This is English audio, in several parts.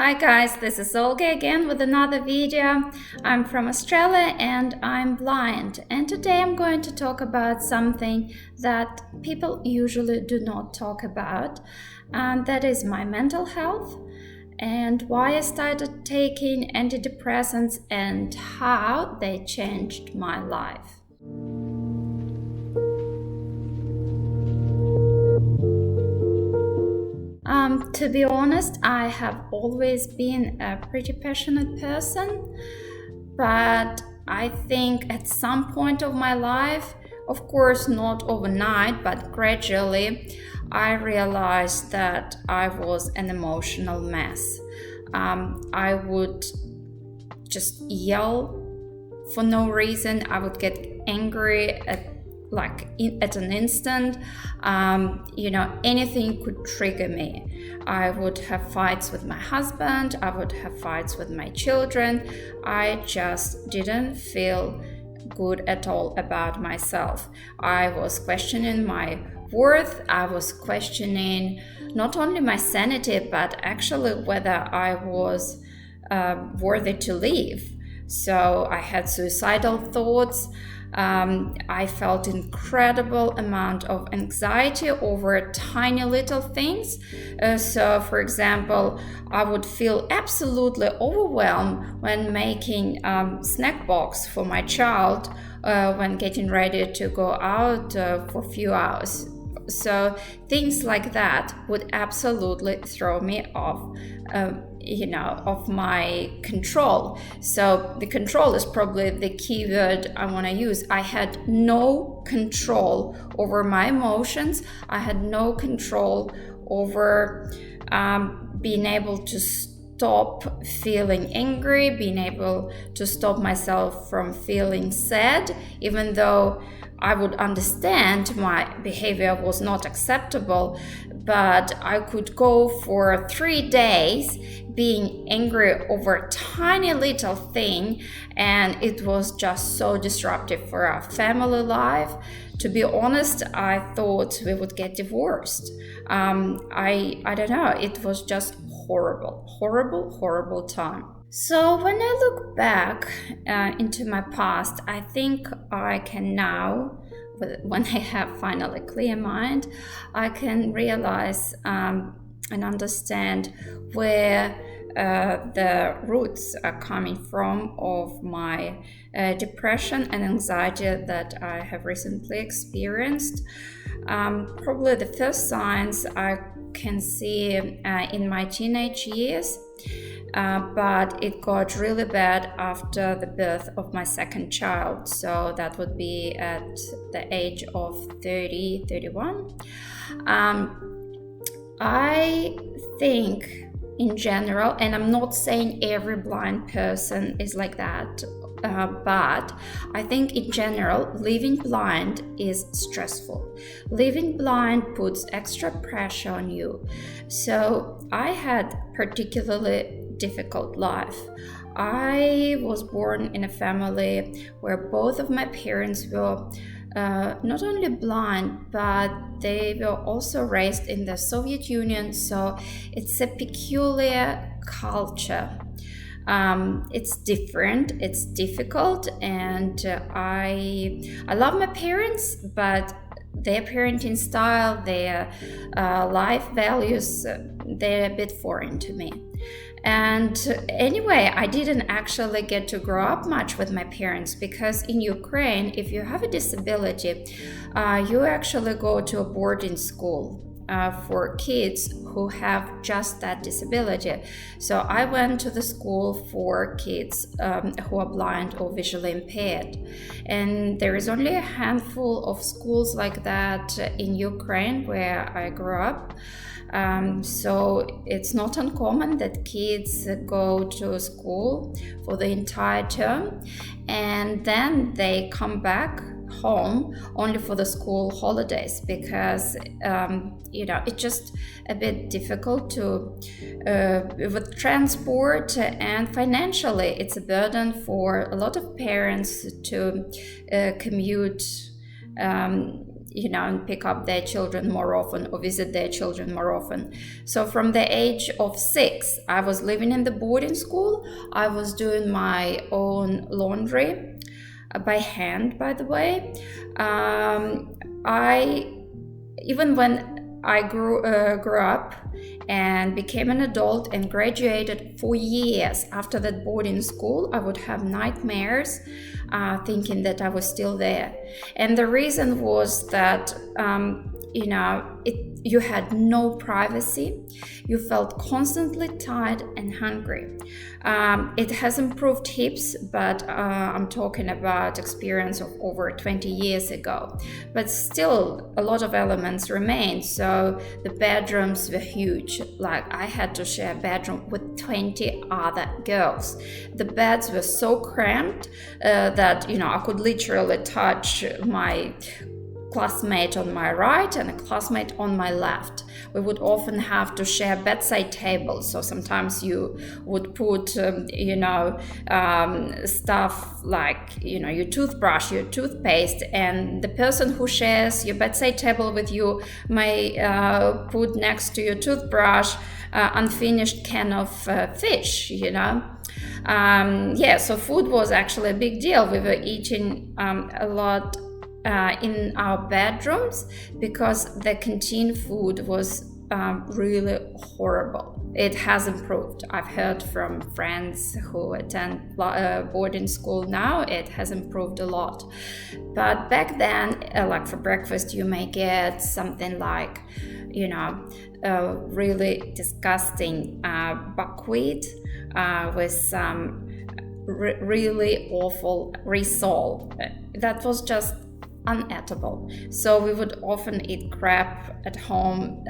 Hi guys, this is Olga again with another video. I'm from Australia and I'm blind, and today I'm going to talk about something that people usually do not talk about, and that is my mental health and why I started taking antidepressants and how they changed my life. To be honest, I have always been a pretty passionate person, but I think at some point of my life, of course not overnight, but gradually, I realized that I was an emotional mess. I would just yell for no reason. I would get angry at an instant. Anything could trigger me. I would have fights with my husband, I would have fights with my children. I just didn't feel good at all about myself. I was questioning my worth. I was questioning not only my sanity, but actually whether I was worthy to live. So I had suicidal thoughts. I felt incredible amount of anxiety over tiny little things. So, for example, I would feel absolutely overwhelmed when making snack box for my child when getting ready to go out for a few hours. So things like that would absolutely throw me off, of my control. So the control is probably the key word I want to use. I had no control over my emotions. I had no control over being able to stop feeling angry, being able to stop myself from feeling sad, even though I would understand my behavior was not acceptable, but I could go for 3 days being angry over a tiny little thing, and it was just so disruptive for our family life. To be honest, I thought we would get divorced. I don't know, it was just horrible time. So when I look back into my past, I think I can now, when I have finally clear mind, I can realize and understand where the roots are coming from of my depression and anxiety that I have recently experienced. Probably the first signs I can see in my teenage years, but it got really bad after the birth of my second child. So that would be at the age of 30, 31. I think in general, and I'm not saying every blind person is like that, but I think in general, living blind is stressful. Living blind puts extra pressure on you. So I had particularly difficult life. I was born in a family where both of my parents were not only blind, but they were also raised in the Soviet Union, so it's a peculiar culture. It's different, it's difficult, and I love my parents, but their parenting style, their life values, they're a bit foreign to me. And anyway, I didn't actually get to grow up much with my parents, because in Ukraine, if you have a disability, you actually go to a boarding school for kids who have just that disability. So I went to the school for kids who are blind or visually impaired. And there is only a handful of schools like that in Ukraine where I grew up. So it's not uncommon that kids go to school for the entire term and then they come back home only for the school holidays, because it's just a bit difficult to with transport, and financially it's a burden for a lot of parents to commute and pick up their children more often or visit their children more often. So from the age of 6, I was living in the boarding school. I was doing my own laundry by hand, by the way. Even when I grew up and became an adult and graduated, for years after that boarding school, I would have nightmares thinking that I was still there. And the reason was that you had no privacy. You felt constantly tired and hungry. It has improved heaps, but I'm talking about experience of over 20 years ago. But still, a lot of elements remain. So the bedrooms were huge. Like, I had to share a bedroom with 20 other girls. The beds were so cramped that I could literally touch my classmate on my right and a classmate on my left. We would often have to share bedside tables, so sometimes you would put stuff like your toothbrush, your toothpaste, and the person who shares your bedside table with you may put next to your toothbrush unfinished can of fish. So food was actually a big deal. We were eating a lot in our bedrooms because the canteen food was really horrible. It has improved. I've heard from friends who attend boarding school now, it has improved a lot. But back then, like for breakfast, you may get something like, really disgusting buckwheat with some really awful risol. That was just uneatable. So we would often eat crap at home.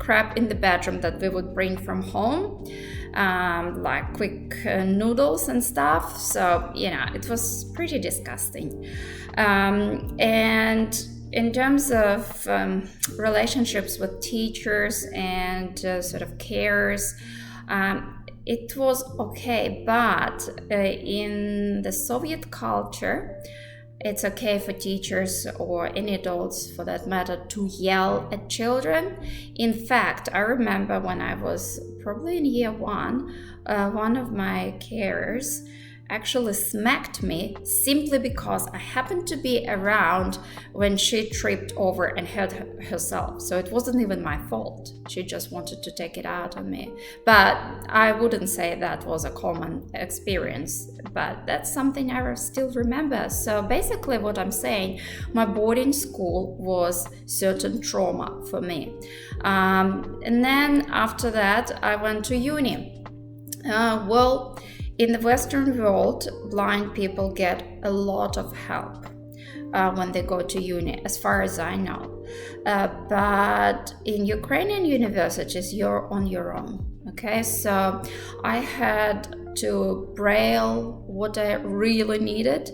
Crap in the bedroom that we would bring from home, like quick noodles and stuff. So it was pretty disgusting. And in terms of relationships with teachers and sort of carers, it was okay, but in the Soviet culture, it's okay for teachers or any adults for that matter to yell at children. In fact, I remember when I was probably in year 1, one of my carers actually smacked me simply because I happened to be around when she tripped over and hurt herself. So it wasn't even my fault. She just wanted to take it out on me. But I wouldn't say that was a common experience, but that's something I still remember. So basically what I'm saying, my boarding school was certain trauma for me. And then after that, I went to uni. In the Western world, blind people get a lot of help when they go to uni, as far as I know. But in Ukrainian universities, you're on your own. Okay, so I had to braille what I really needed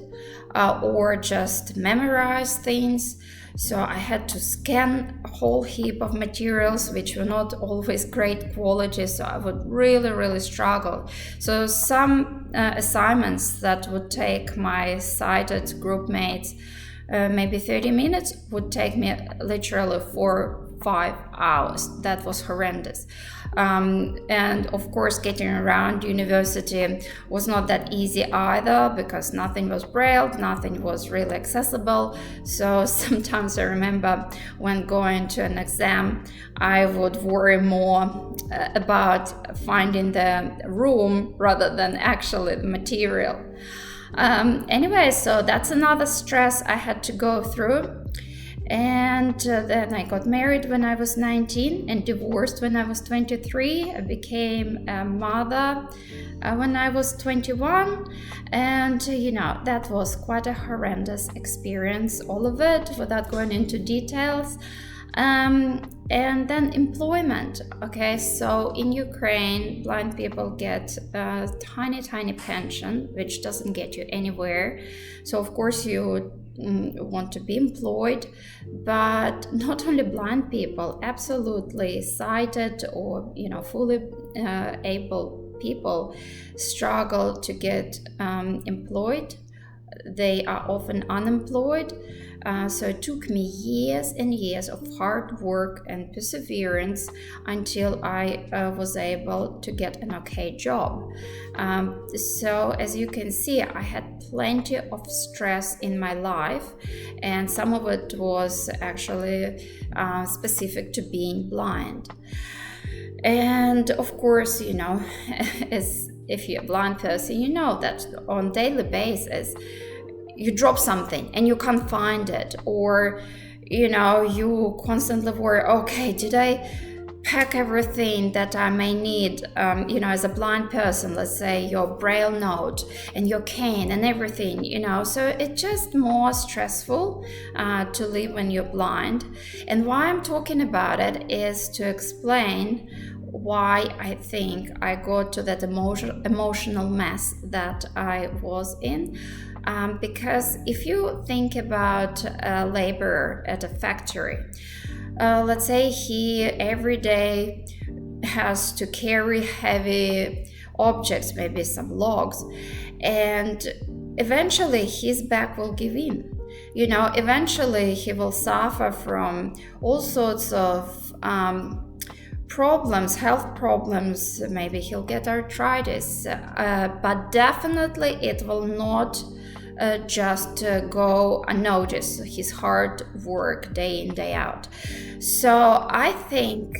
or just memorize things. So I had to scan a whole heap of materials, which were not always great quality, so I would really, really struggle. So some assignments that would take my sighted group mates maybe 30 minutes would take me literally 4-5 hours. That was horrendous. And of course, getting around university was not that easy either, because nothing was brailled, nothing was really accessible. So sometimes I remember when going to an exam, I would worry more about finding the room rather than actually the material. Anyway, so that's another stress I had to go through. And then I got married when I was 19 and divorced when I was 23. I became a mother when I was 21. And, that was quite a horrendous experience, all of it, without going into details. And then employment. Okay, so in Ukraine, blind people get a tiny pension, which doesn't get you anywhere. So of course you want to be employed, but not only blind people, absolutely sighted or fully able people struggle to get employed. They are often unemployed. So it took me years and years of hard work and perseverance until I was able to get an okay job. So as you can see, I had plenty of stress in my life, and some of it was actually specific to being blind. And of course, as if you're a blind person, you know that on daily basis you drop something and you can't find it, or you constantly worry, okay, did I pack everything that I may need, as a blind person, let's say your braille note and your cane and everything, so it's just more stressful to live when you're blind. And why I'm talking about it is to explain why I think I got to that emotional mess that I was in. Because if you think about a laborer at a factory, let's say he every day has to carry heavy objects, maybe some logs, and eventually his back will give in. Eventually he will suffer from all sorts of problems, health problems. Maybe he'll get arthritis, but definitely it will not just go unnoticed, his hard work day in, day out. So I think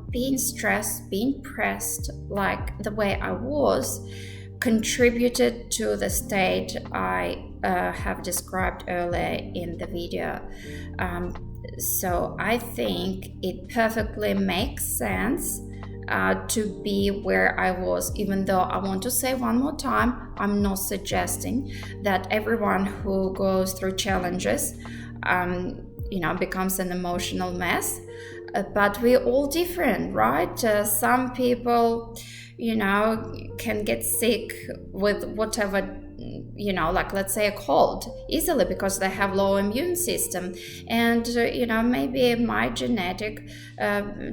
being stressed, being pressed like the way I was, contributed to the state I have described earlier in the video. So I think it perfectly makes sense to be where I was, even though I want to say one more time, I'm not suggesting that everyone who goes through challenges becomes an emotional mess, but we're all different, right? Some people can get sick with whatever, like let's say a cold easily because they have low immune system, and maybe my genetic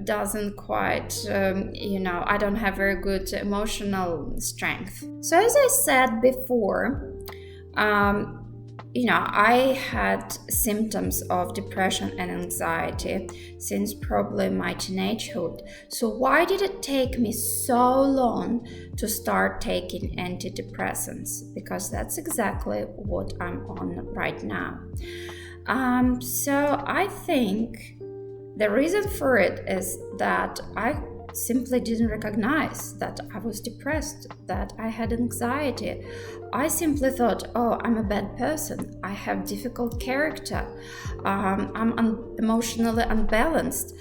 doesn't quite I don't have very good emotional strength. So as I said before, I had symptoms of depression and anxiety since probably my teenagehood. So why did it take me so long to start taking antidepressants? Because that's exactly what I'm on right now. So I think the reason for it is that I simply didn't recognize that I was depressed, that I had anxiety. I simply thought, oh, I'm a bad person. I have difficult character. I'm emotionally unbalanced.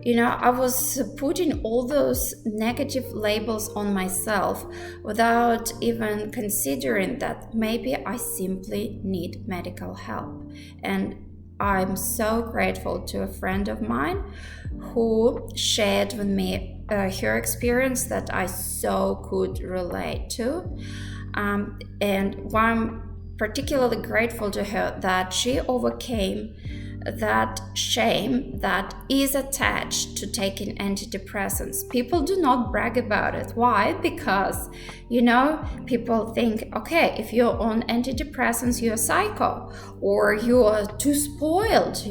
I was putting all those negative labels on myself without even considering that maybe I simply need medical help. And I'm so grateful to a friend of mine who shared with me her experience that I so could relate to. And why I'm particularly grateful to her, that she overcame that shame that is attached to taking antidepressants. People do not brag about it. Why? Because, people think, okay, if you're on antidepressants, you're a psycho or you're too spoiled,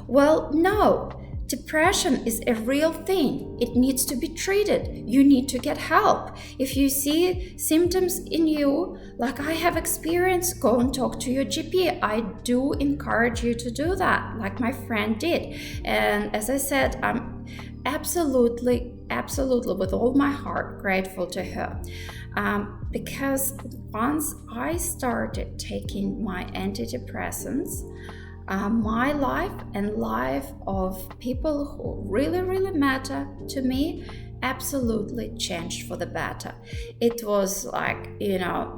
Well, no. Depression is a real thing. It needs to be treated. You need to get help. If you see symptoms in you, like I have experienced, go and talk to your GP. I do encourage you to do that, like my friend did. And as I said, I'm absolutely, with all my heart, grateful to her. Because once I started taking my antidepressants, my life and life of people who really, really matter to me absolutely changed for the better. It was like,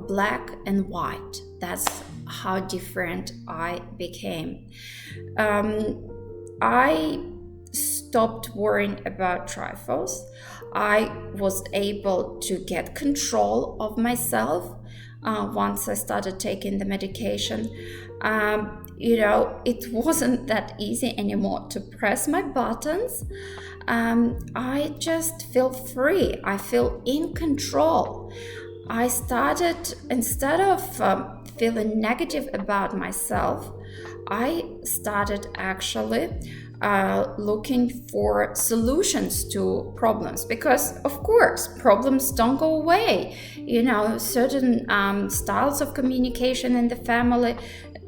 black and white. That's how different I became. I stopped worrying about trifles. I was able to get control of myself once I started taking the medication. It wasn't that easy anymore to press my buttons. I just feel free. I feel in control. I started, instead of feeling negative about myself, I started actually looking for solutions to problems, because of course problems don't go away. Certain styles of communication in the family,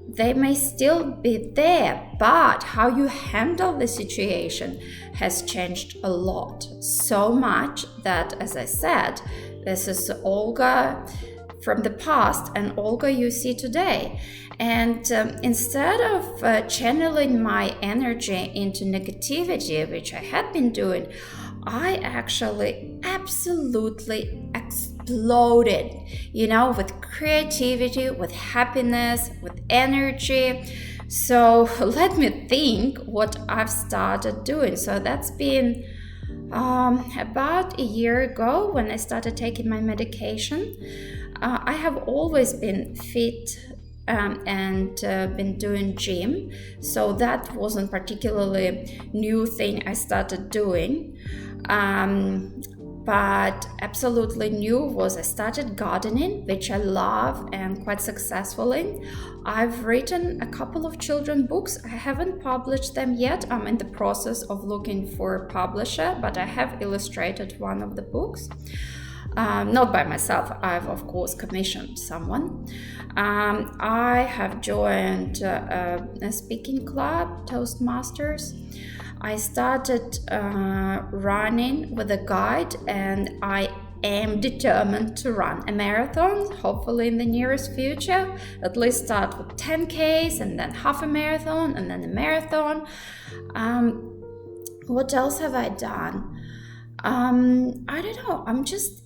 they may still be there, but how you handle the situation has changed a lot. So much that, as I said, this is Olga from the past and Olga you see today. And instead of channeling my energy into negativity, which I had been doing, I actually absolutely exploded, with creativity, with happiness, with energy. So let me think what I've started doing. So that's been about a year ago when I started taking my medication. I have always been fit and been doing gym, so that wasn't particularly new thing I started doing. But absolutely new was I started gardening, which I love and quite successful in. I've written a couple of children's books. I haven't published them yet. I'm in the process of looking for a publisher, but I have illustrated one of the books. Not by myself, I've of course commissioned someone. I have joined a speaking club, Toastmasters. I started running with a guide, and I am determined to run a marathon, hopefully in the nearest future. At least start with 10Ks and then half a marathon and then a marathon. What else have I done? I don't know. I'm just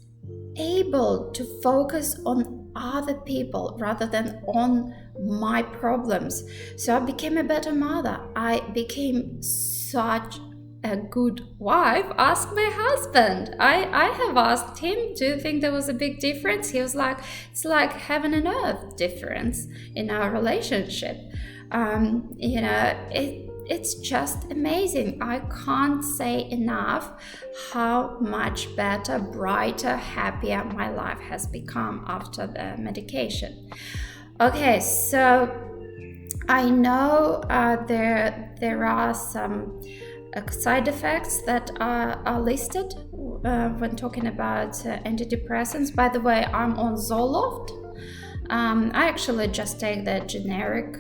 able to focus on other people rather than on my problems. So I became a better mother. I became such a good wife. Ask my husband. I have asked him, do you think there was a big difference? He was like, it's like heaven and earth difference in our relationship. It's just amazing. I can't say enough how much better, brighter, happier my life has become after the medication. Okay, so I know there are some side effects that are listed when talking about antidepressants. By the way, I'm on Zoloft. I actually just take the generic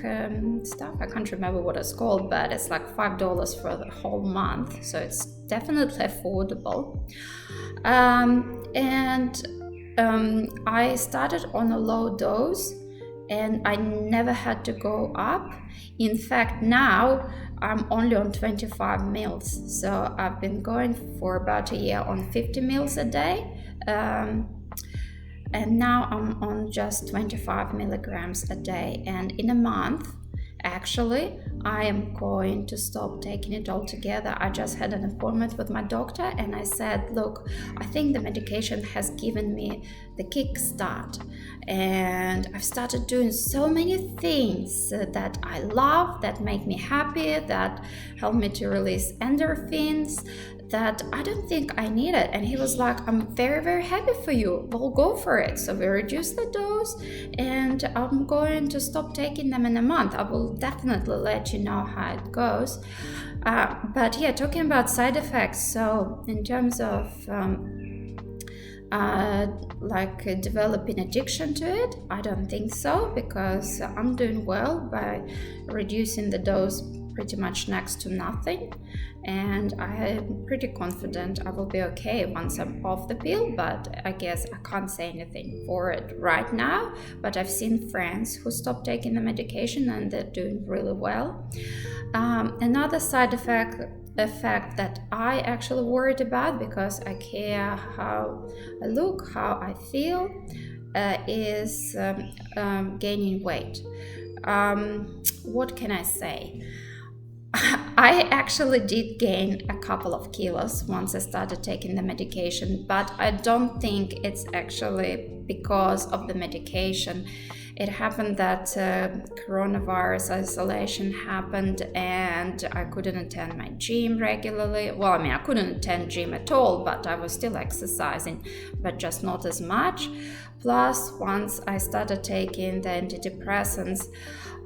stuff. I can't remember what it's called, but it's like $5 for the whole month, so it's definitely affordable. I started on a low dose, and I never had to go up. In fact, now I'm only on 25 mils, so I've been going for about a year on 50 mils a day. And now I'm on just 25 milligrams a day. And in a month, actually, I am going to stop taking it altogether. I just had an appointment with my doctor, and I said, look, I think the medication has given me the kickstart. And I've started doing so many things that I love, that make me happy, that help me to release endorphins, that I don't think I need it. And he was like, I'm very, very happy for you. We'll go for it. So we reduced the dose, and I'm going to stop taking them in a month. I will definitely let you know how it goes. But yeah, talking about side effects. So in terms of developing addiction to it, I don't think so, because I'm doing well by reducing the dose pretty much next to nothing, and I'm pretty confident I will be okay once I'm off the pill. But I guess I can't say anything for it right now, but I've seen friends who stopped taking the medication and they're doing really well. Another side effect that I actually worried about, because I care how I look, how I feel, is gaining weight. What can I say? I actually did gain a couple of kilos once I started taking the medication, but I don't think it's actually because of the medication. it happened that coronavirus isolation happened, and I couldn't attend my gym regularly. Well, I mean, I couldn't attend gym at all, but I was still exercising, but just not as much. Plus, once I started taking the antidepressants,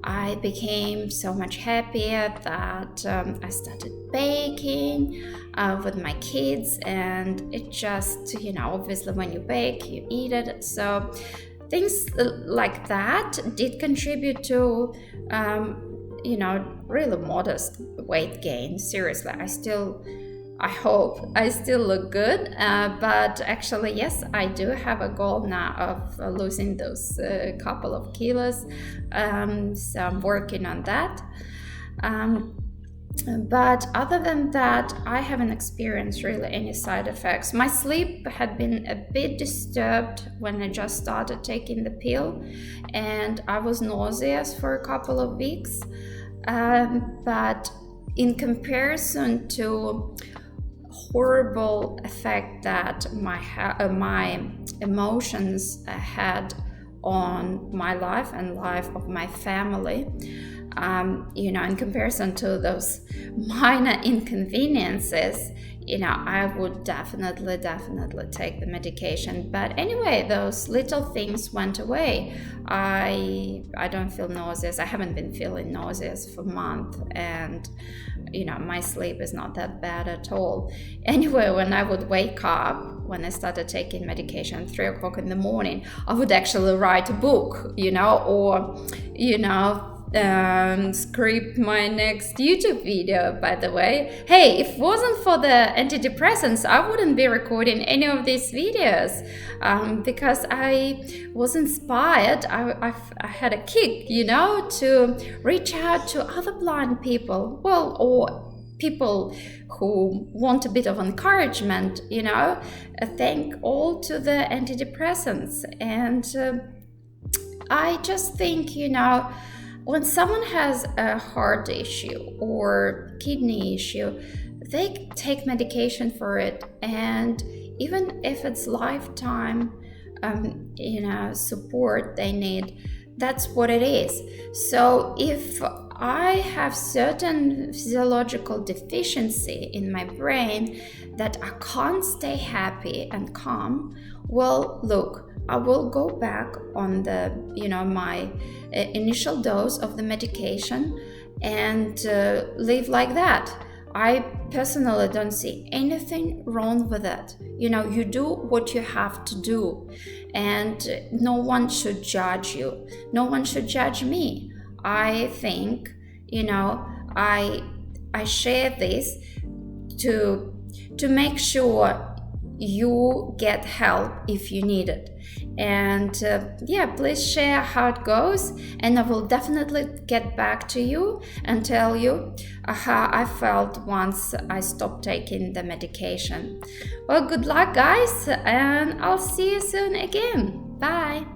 I became so much happier that I started baking with my kids, and it just, obviously when you bake, you eat it. So things like that did contribute to, really modest weight gain. Seriously, I hope I still look good, but actually, yes, I do have a goal now of losing those couple of kilos, so I'm working on that. But other than that, I haven't experienced really any side effects. My sleep had been a bit disturbed when I just started taking the pill, and I was nauseous for a couple of weeks. But in comparison to horrible effect that my emotions had on my life and life of my family, in comparison to those minor inconveniences, I would definitely take the medication. But anyway, those little things went away. I don't feel nauseous. I haven't been feeling nauseous for months, and my sleep is not that bad at all. Anyway, when I would wake up, when I started taking medication at 3 o'clock in the morning, I would actually write a book, or script my next YouTube video, by the way. Hey, if it wasn't for the antidepressants, I wouldn't be recording any of these videos, because I was inspired. I had a kick, to reach out to other blind people, or people who want a bit of encouragement, thank all to the antidepressants. And I just think, when someone has a heart issue or kidney issue, they take medication for it, and even if it's lifetime support they need, that's what it is. So if I have certain physiological deficiency in my brain that I can't stay happy and calm, well, look, I will go back on the, my initial dose of the medication and live like that. I personally don't see anything wrong with it. You do what you have to do, and no one should judge you. No one should judge me. I think, I share this to make sure you get help if you need it. And please share how it goes, and I will definitely get back to you and tell you how I felt once I stopped taking the medication. Well, good luck, guys, and I'll see you soon again. Bye.